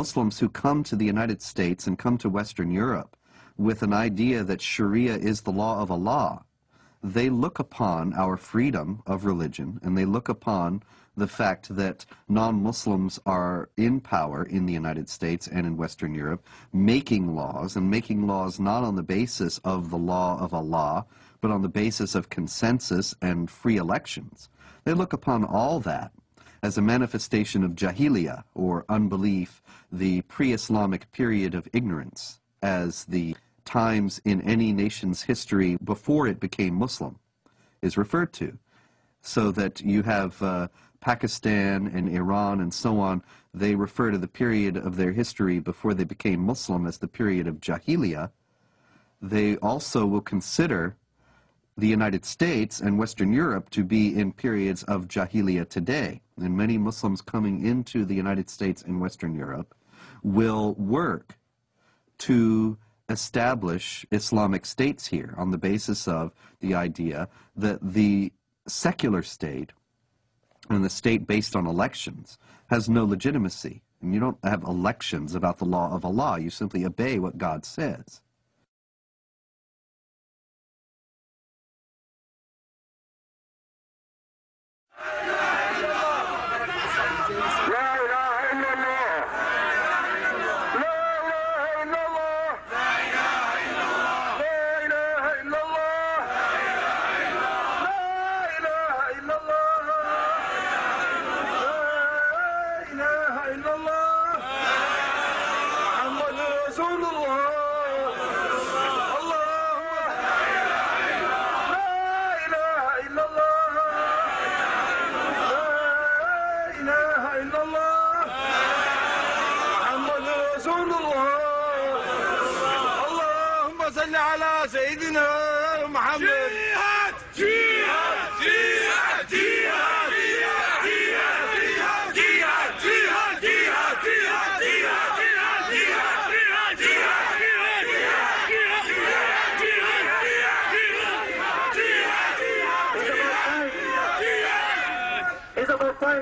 Muslims who come to the United States and come to Western Europe with an idea that Sharia is the law of Allah, they look upon our freedom of religion, and they look upon the fact that non-Muslims are in power in the United States and in Western Europe, making laws, and making laws not on the basis of the law of Allah, but on the basis of consensus and free elections. They look upon all that as a manifestation of Jahiliyyah, or unbelief, the pre-Islamic period of ignorance, as the times in any nation's history before it became Muslim is referred to. So that you have Pakistan and Iran and so on, they refer to the period of their history before they became Muslim as the period of Jahiliyyah. They also will consider the United States and Western Europe to be in periods of Jahiliyyah today. And many Muslims coming into the United States and Western Europe will work to establish Islamic states here on the basis of the idea that the secular state and the state based on elections has no legitimacy. And you don't have elections about the law of Allah. You simply obey what God says.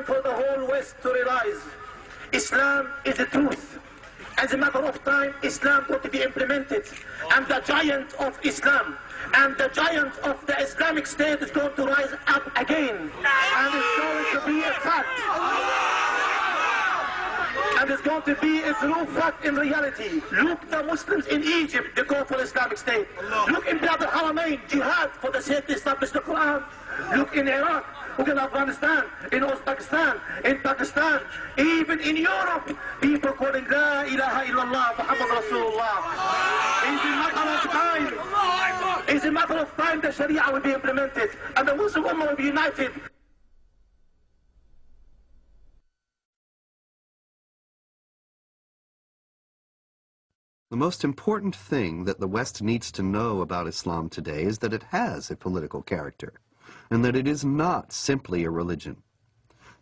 For the whole West to realize Islam is the truth. As a matter of time, Islam got to be implemented. And the giant of Islam and the giant of the Islamic State is going to rise up again. And it's going to be a fact. And it's going to be a true fact in reality. Look, the Muslims in Egypt, they go for Islamic State. Look in the other Haramain, jihad for the sake to establish the Quran. Look in Iraq. Look in Afghanistan, in Uzbekistan, in Pakistan, even in Europe, people calling La ilaha illallah, Muhammad Rasulullah. It's a matter of time the Sharia will be implemented and the Muslim Ummah will be united. The most important thing that the West needs to know about Islam today is that it has a political character, and that it is not simply a religion,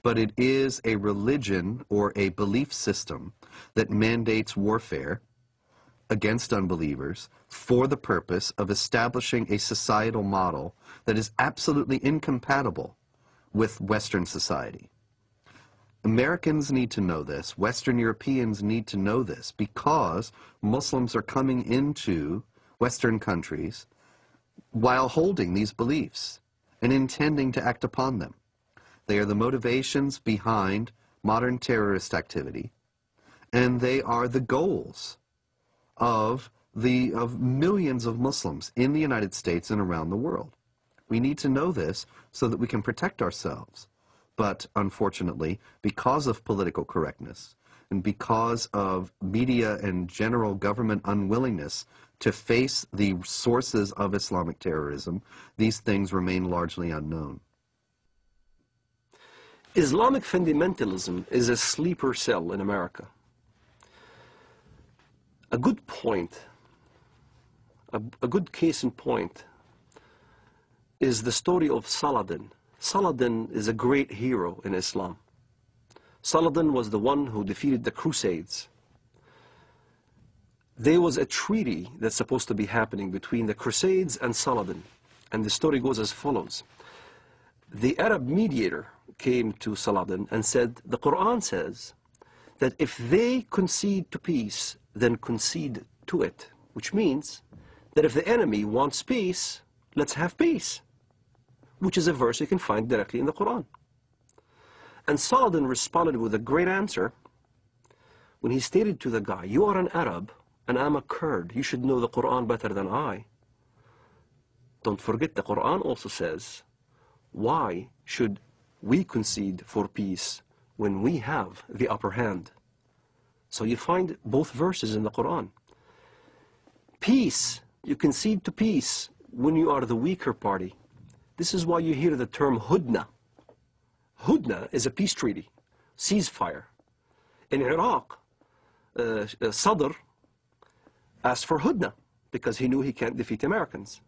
but it is a religion or a belief system that mandates warfare against unbelievers for the purpose of establishing a societal model that is absolutely incompatible with Western society. Americans need to know this, Western Europeans need to know this, because Muslims are coming into Western countries while holding these beliefs and intending to act upon them. They are the motivations behind modern terrorist activity, and they are the goals of millions of Muslims in the United States and around the world. We need to know this so that we can protect ourselves. But unfortunately, because of political correctness and because of media and general government unwillingness to face the sources of Islamic terrorism, these things remain largely unknown. Islamic fundamentalism is a sleeper cell in America. A good point, a good case in point, is the story of Saladin. Saladin is a great hero in Islam. Saladin was the one who defeated the Crusades. There was a treaty that's supposed to be happening between the Crusades and Saladin, and the story goes as follows. The Arab mediator came to Saladin and said, the Quran says that if they concede to peace, then concede to it, which means that if the enemy wants peace, let's have peace, which is a verse you can find directly in the Quran. And Saladin responded with a great answer when he stated to the guy, you are an Arab and I'm a Kurd. You should know the Quran better than I. Don't forget the Quran also says, why should we concede for peace when we have the upper hand? So you find both verses in the Quran. Peace, you concede to peace when you are the weaker party. This is why you hear the term Hoedna. Hoedna is a peace treaty, ceasefire. In Iraq, Sadr asked for Hoedna because he knew he can't defeat Americans.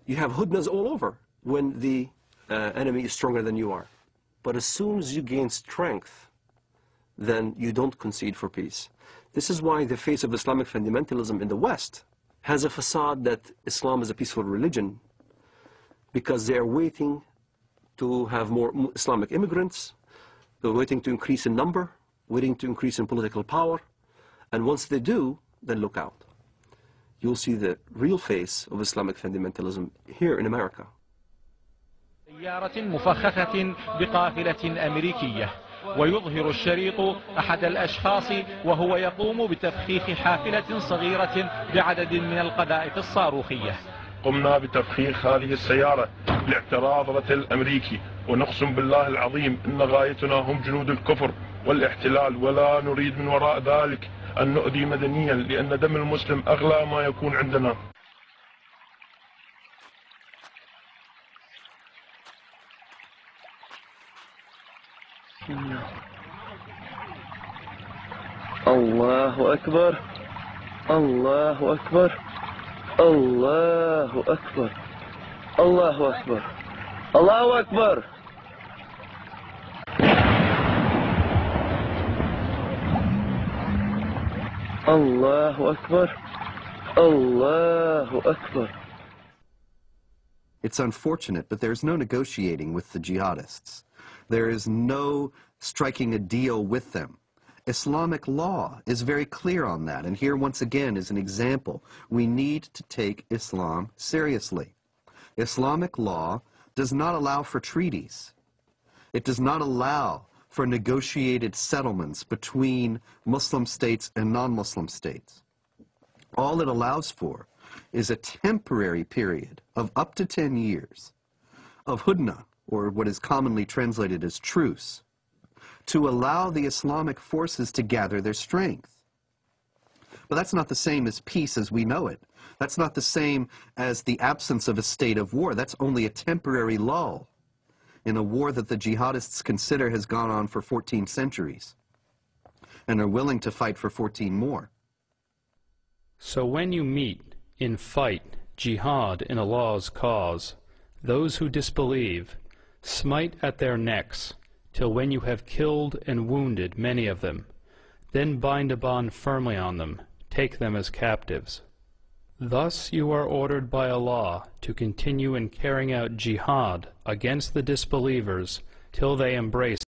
You have Hoednas all over when the enemy is stronger than you are. But as soon as you gain strength, then you don't concede for peace. This is why the face of Islamic fundamentalism in the West has a facade that Islam is a peaceful religion, because they are waiting to have more Islamic immigrants, they're waiting to increase in number, waiting to increase in political power, and once they do, then look out. You'll see the real face of Islamic fundamentalism here in America. سيارة مفخخة بقافلة أمريكية، ويظهر الشريط أحد الأشخاص وهو يقوم بتفخيخ حافلة صغيرة بعدد من القذائف الصاروخية. قمنا بتفخيخ هذه السيارة لاعتراض رتل أمريكي، ونقسم بالله العظيم إن غايتنا هم جنود الكفر والاحتلال، ولا نريد من وراء ذلك أن نؤذي مدنيا، لأن دم المسلم أغلى ما يكون عندنا. الله أكبر الله أكبر الله أكبر الله أكبر الله أكبر. الله أكبر الله أكبر. It's unfortunate, but there's no negotiating with the jihadists. There is no striking a deal with them. Islamic law is very clear on that, and here once again is an example. We need to take Islam seriously. Islamic law does not allow for treaties. It does not allow for negotiated settlements between Muslim states and non-Muslim states. All it allows for is a temporary period of up to 10 years of Hoedna, or what is commonly translated as truce, to allow the Islamic forces to gather their strength. But that's not the same as peace as we know it. That's not the same as the absence of a state of war. That's only a temporary lull in a war that the jihadists consider has gone on for 14 centuries and are willing to fight for 14 more. So when you meet in fight, jihad in Allah's cause, those who disbelieve, smite at their necks, till when you have killed and wounded many of them, then bind a bond firmly on them, take them as captives. Thus you are ordered by Allah to continue in carrying out jihad against the disbelievers till they embrace